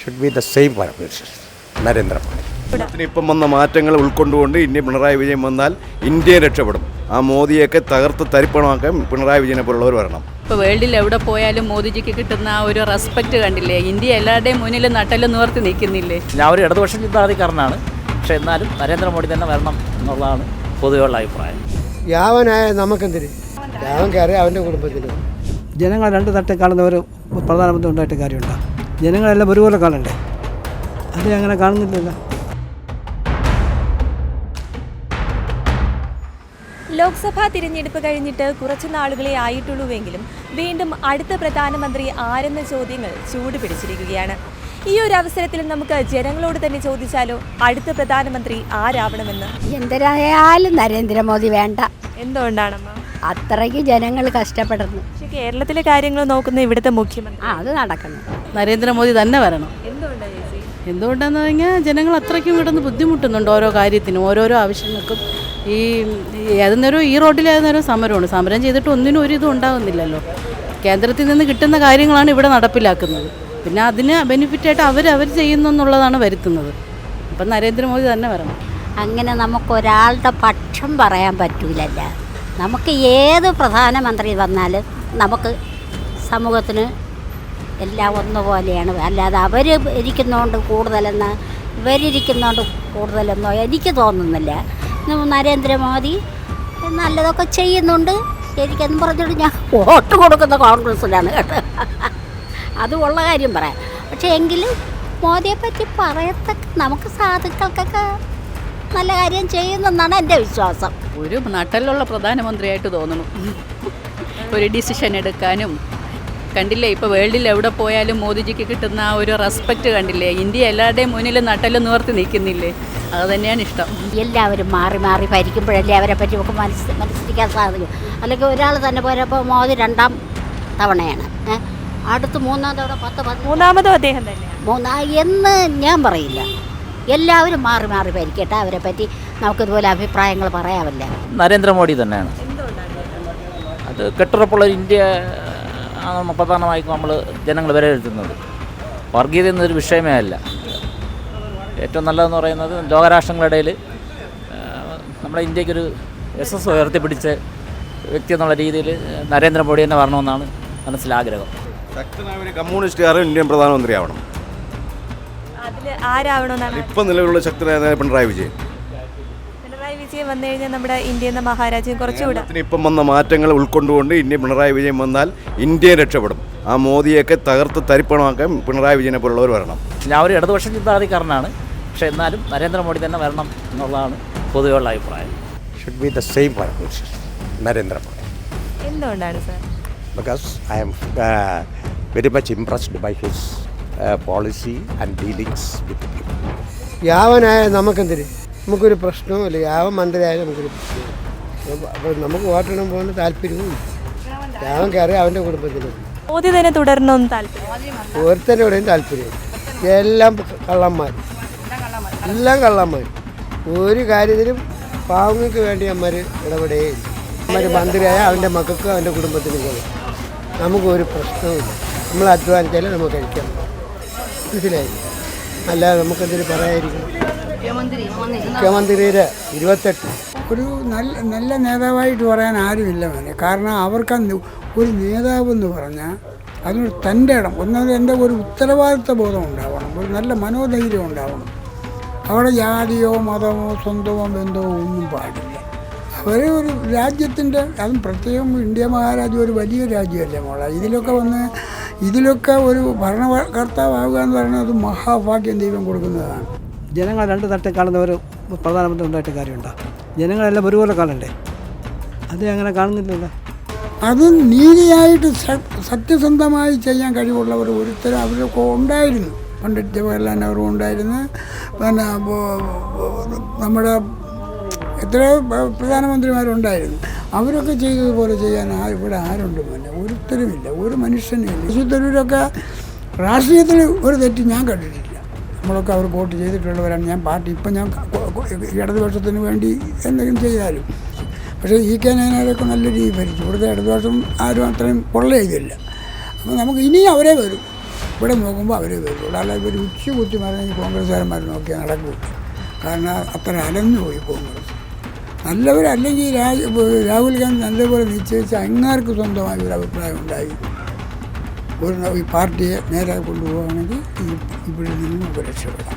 should be the same Prime Narendra Modi. ഇപ്പം വന്ന മാറ്റങ്ങൾ ഉൾക്കൊണ്ടുകൊണ്ട് ഇന്ത്യ പിണറായി വിജയൻ വന്നാൽ ഇന്ത്യയെ രക്ഷപ്പെടും. ആ മോദിയൊക്കെ തകർത്ത് തരിപ്പണമാക്കാൻ പിണറായി വിജയനെ പോലുള്ളവർ വരണം. ഇപ്പോൾ വേൾഡിൽ എവിടെ പോയാലും മോദിജിക്ക് കിട്ടുന്ന ആ ഒരു റെസ്പെക്റ്റ് കണ്ടില്ലേ? ഇന്ത്യ എല്ലാവരുടെയും മുന്നിൽ നട്ടെല്ലാം നിവർത്തി നിൽക്കുന്നില്ലേ? ഞാൻ ഒരു ഇടതുപക്ഷ ചിന്താഗതിക്കാരനാണ്, പക്ഷേ എന്നാലും നരേന്ദ്രമോദി തന്നെ വരണം എന്നുള്ളതാണ് പൊതുവെയുള്ള അഭിപ്രായം. യാവനായ നമുക്കെന്തിന് യാവൻ കയറി അവൻ്റെ കുടുംബത്തിന്. ജനങ്ങൾ രണ്ട് തട്ടിൽ കാണുന്നവർ പ്രധാനമന്ത്രി ഉണ്ടായിട്ട് കാര്യമുണ്ടോ? ജനങ്ങളെല്ലാം ഒരുപോലെ കാണണ്ടേ? അത് അങ്ങനെ കാണുന്നില്ലല്ലോ. ലോക്സഭാ തിരഞ്ഞെടുപ്പ് കഴിഞ്ഞിട്ട് കുറച്ചു നാളുകളെ ആയിട്ടുള്ളൂവെങ്കിലും വീണ്ടും അടുത്ത പ്രധാനമന്ത്രി ആരെന്ന ചോദ്യങ്ങൾ ചൂടുപിടിച്ചിരിക്കുകയാണ്. ഈ ഒരു അവസരത്തിൽ നമുക്ക് ജനങ്ങളോട് തന്നെ ചോദിച്ചാലോ, അടുത്ത പ്രധാനമന്ത്രി ആരാവണമെന്ന്? എന്തരായാലും നരേന്ദ്രമോദി വേണ്ട. എന്തുകൊണ്ടാണമ്മ? അത്രയ്ക്ക് ജനങ്ങൾ കഷ്ടപ്പെടുന്നു. പക്ഷേ കേരളത്തിലെ കാര്യങ്ങൾ നോക്കുന്ന ഇവിടുത്തെ മുഖ്യമന്ത്രി അത് നടക്കണം. നരേന്ദ്രമോദി തന്നെ വരണം. എന്തുകൊണ്ടാണ് ചേച്ചി? എന്തുകൊണ്ടാന്ന് പറഞ്ഞാൽ ജനങ്ങൾ അത്രയ്ക്കും കിടന്ന് ബുദ്ധിമുട്ടുന്നുണ്ട് ഓരോ കാര്യത്തിനും, ഓരോരോ ആവശ്യങ്ങൾക്കും. ഏതെന്നേരം ഈ റോഡിലേതെന്നേരം സമരം ചെയ്തിട്ട് ഒന്നിനും ഒരു ഇതും ഉണ്ടാകുന്നില്ലല്ലോ. കേന്ദ്രത്തിൽ നിന്ന് കിട്ടുന്ന കാര്യങ്ങളാണ് ഇവിടെ നടപ്പിലാക്കുന്നത്. പിന്നെ അതിന് ബെനിഫിറ്റായിട്ട് അവർ ചെയ്യുന്നു എന്നുള്ളതാണ് വരുത്തുന്നത്. അപ്പം നരേന്ദ്രമോദി തന്നെ വരണം. അങ്ങനെ നമുക്കൊരാളുടെ പക്ഷം പറയാൻ പറ്റൂലല്ല. നമുക്ക് ഏത് പ്രധാനമന്ത്രി വന്നാലും നമുക്ക് സമൂഹത്തിന് എല്ലാം ഒന്നുപോലെയാണ്. അല്ലാതെ അവർ ഇരിക്കുന്നതുകൊണ്ട് കൂടുതലെന്ന് ഇവരിയ്ക്കുന്നതുകൊണ്ട് കൂടുതലെന്നോ എനിക്ക് തോന്നുന്നില്ല. നരേന്ദ്രമോദി നല്ലതൊക്കെ ചെയ്യുന്നുണ്ട്. ശരിക്കെന്ന് പറഞ്ഞിട്ട് ഞാൻ വോട്ട് കൊടുക്കുന്ന കോൺഗ്രസ്സിലാണ് കേട്ടോ. അതുള്ള കാര്യം പറയാം. പക്ഷേ എങ്കിലും മോദിയെപ്പറ്റി പറയത്തക്ക നമുക്ക് സാധുക്കൾക്കൊക്കെ നല്ല കാര്യം ചെയ്യുന്നെന്നാണ് എൻ്റെ വിശ്വാസം. ഒരു നട്ടലുള്ള പ്രധാനമന്ത്രിയായിട്ട് തോന്നുന്നു. ഒരു ഡിസിഷൻ എടുക്കാനും കണ്ടില്ലേ? ഇപ്പോൾ വേൾഡിൽ എവിടെ പോയാലും മോദിജിക്ക് കിട്ടുന്ന ആ ഒരു റെസ്പെക്റ്റ് കണ്ടില്ലേ? ഇന്ത്യ എല്ലാവരുടെയും മുന്നിൽ നട്ടെല്ലാം നിവർത്തി നിൽക്കുന്നില്ലേ? അത് തന്നെയാണ് ഇഷ്ടം. എല്ലാവരും മാറി മാറി ഭരിക്കുമ്പോഴല്ലേ അവരെ പറ്റി നമുക്ക് മനസ്സിലാക്കാൻ സാധിക്കും. അല്ലെങ്കിൽ ഒരാൾ തന്നെ പോരപ്പോൾ മോദി രണ്ടാം തവണയാണ്, അടുത്ത് മൂന്നാം തവണ മൂന്നാമതും അദ്ദേഹം തന്നെ എന്ന് ഞാൻ പറയില്ല. എല്ലാവരും മാറി മാറി ഭരിക്കട്ടെ. അവരെ പറ്റി നമുക്കിതുപോലെ അഭിപ്രായങ്ങൾ പറയാമല്ല. നരേന്ദ്രമോദി തന്നെയാണ്. അത് കെട്ടുറപ്പുള്ള ഇന്ത്യ ആണ് പ്രധാനമായും നമ്മൾ ജനങ്ങൾ വിലയിരുത്തുന്നത്. വർഗീയത എന്നൊരു വിഷയമേ അല്ല. ഏറ്റവും നല്ലതെന്ന് പറയുന്നത് ലോകരാഷ്ട്രങ്ങളിടയിൽ നമ്മുടെ ഇന്ത്യക്കൊരു യശസ് ഉയർത്തിപ്പിടിച്ച വ്യക്തി എന്നുള്ള രീതിയിൽ നരേന്ദ്രമോദി തന്നെ വരണമെന്നാണ് മനസ്സിലാഗ്രഹം. ശക്തനായ ഒരു കമ്മ്യൂണിസ്റ്റുകാരൻ ഇന്ത്യൻ പ്രധാനമന്ത്രിയാവണം. അതിൽ ആരാവണമെന്നാണ്? ഇപ്പം നിലവിലുള്ള ശക്തനായ പിണറായി വിജയൻ. പിണറായി വിജയൻ വന്നു കഴിഞ്ഞാൽ നമ്മുടെ ഇന്ത്യ എന്ന മഹാരാജ്യം കുറച്ചുകൂടെ. ഇപ്പം വന്ന മാറ്റങ്ങൾ ഉൾക്കൊണ്ടുകൊണ്ട് ഇന്ത്യ പിണറായി വിജയൻ വന്നാൽ ഇന്ത്യയെ രക്ഷപ്പെടും. ആ മോദിയൊക്കെ തകർത്ത് തരിപ്പണമാക്കാൻ പിണറായി വിജയനെ പോലുള്ളവർ വരണം. ഞാൻ ഒരു ഇടതുപക്ഷ ചിന്താഗതിക്കാരനാണ്, പക്ഷേ എന്നാലും നരേന്ദ്രമോദി തന്നെ വരണം എന്നുള്ളതാണ് പൊതുവെയുള്ള അഭിപ്രായം. Should be the same Prime Narendra Modi. എന്തുകൊണ്ടാണ് sir? Because I am very much impressed by his policy and dealings with the people. യാവനായ നമുക്കെന്തിന് നമുക്കൊരു പ്രശ്നവുമില്ല. യാവൻ മന്ത്രിയായാലും നമുക്കൊരു പ്രശ്നവും. അപ്പോൾ നമുക്ക് വോട്ടിടാൻ പോകുന്ന താല്പര്യവും യാവൻ കയറി അവൻ്റെ കുടുംബത്തിന്. മോദി തന്നെ തുടരണമെന്ന് താല്പര്യം? ഒരുത്തനോടെയും താല്പര്യം. എല്ലാം കള്ളന്മാർ, എല്ലാം കള്ളന്മാർ. ഒരു കാര്യത്തിലും പാവങ്ങൾക്ക് വേണ്ടി അമ്മമാർ ഇടപെടുകയില്ല. അമ്മമാർ മന്ത്രിയായ അവൻ്റെ മക്കൾക്കും അവൻ്റെ കുടുംബത്തിനും പോലെ നമുക്കൊരു പ്രശ്നവുമില്ല. നമ്മൾ അധ്വാനിച്ചാലും നമുക്ക് കഴിക്കാം. മനസ്സിലായി? അല്ലാതെ നമുക്കെന്തിനു പറയാതിരിക്കണം. മുഖ്യമന്ത്രിയുടെ 28 ഒരു നല്ല നേതാവായിട്ട് പറയാൻ ആരുമില്ല മോനെ. കാരണം അവർക്ക് ഒരു നേതാവെന്ന് പറഞ്ഞാൽ അതിനൊരു തൻ്റെ ഇടം, ഒന്നാമത് എൻ്റെ ഒരു ഉത്തരവാദിത്വ ബോധം ഉണ്ടാവണം, ഒരു നല്ല മനോധൈര്യം ഉണ്ടാവണം. അവിടെ ജാതിയോ മതമോ സ്വന്തമോ ബന്ധമോ ഒന്നും പാടില്ല. അവർ ഒരു രാജ്യത്തിൻ്റെ, അതും പ്രത്യേകം ഇന്ത്യ മഹാരാജ്യം ഒരു വലിയ രാജ്യമല്ലേ മോളെ. ഇതിലൊക്കെ ഒരു ഭരണകർത്താവുക എന്ന് പറയുന്നത് അത് മഹാഭാഗ്യം ദൈവം കൊടുക്കുന്നതാണ്. ജനങ്ങൾ രണ്ട് തട്ടിൽ കാണുന്നവർ പ്രധാനമന്ത്രി ഉണ്ടായിട്ട് കാര്യമുണ്ടോ? ജനങ്ങളെല്ലാം ഒരുപോലെ കാണണ്ടേ? അത് അങ്ങനെ കാണുന്നില്ലല്ലോ. അത് നീതിയായിട്ട് സത്യസന്ധമായി ചെയ്യാൻ കഴിവുള്ളവർ ഒരുത്തരും അവരൊക്കെ ഉണ്ടായിരുന്നു. പണ്ഡിറ്റ് ജവഹർലാൽ നെഹ്റു ഉണ്ടായിരുന്നു. പിന്നെ നമ്മുടെ എത്രയോ പ്രധാനമന്ത്രിമാരുണ്ടായിരുന്നു. അവരൊക്കെ ചെയ്തതുപോലെ ചെയ്യാൻ ഇവിടെ ആരുണ്ട്? പിന്നെ ഒരുത്തരുമില്ല, ഒരു മനുഷ്യനുമില്ല. ശുദ്ധരൂരൊക്കെ രാഷ്ട്രീയത്തിൽ ഒരു തെറ്റ് ഞാൻ കണ്ടിട്ടില്ല. നമ്മളൊക്കെ അവർ വോട്ട് ചെയ്തിട്ടുള്ളവരാണ്. ഞാൻ പാർട്ടി ഇപ്പം ഞാൻ ഇടതുപക്ഷത്തിന് വേണ്ടി എന്തെങ്കിലും ചെയ്താലും, പക്ഷേ ഈ കേനാനൊക്കെ നല്ല രീതിയിൽ ഭരിച്ചു. ഇവിടുത്തെ ഇടതുപക്ഷം ആരും അത്രയും കൊള്ള ചെയ്തില്ല. അപ്പോൾ നമുക്ക് ഇനിയും അവരെ വരും. ഇവിടെ നോക്കുമ്പോൾ അവർ വരുള്ളൂ. അല്ല ഇവർ ഉച്ച കുത്തി മറിഞ്ഞ് കോൺഗ്രസ്സുകാരന്മാർ നോക്കിയാൽ നടക്കൂ. കാരണം അത്ര അലഞ്ഞു പോയി കോൺഗ്രസ്. നല്ലവരല്ലെങ്കിൽ രാഹുൽ ഗാന്ധി നല്ലപോലെ നിശ്ചയിച്ച് അങ്ങാർക്ക് സ്വന്തമായ ഒരു അഭിപ്രായം ഉണ്ടായി ഈ പാർട്ടിയെ നേരെ കൊണ്ടുപോകുകയാണെങ്കിൽ ഇവിടെ നിന്നും നമുക്ക് രക്ഷപ്പെടാം.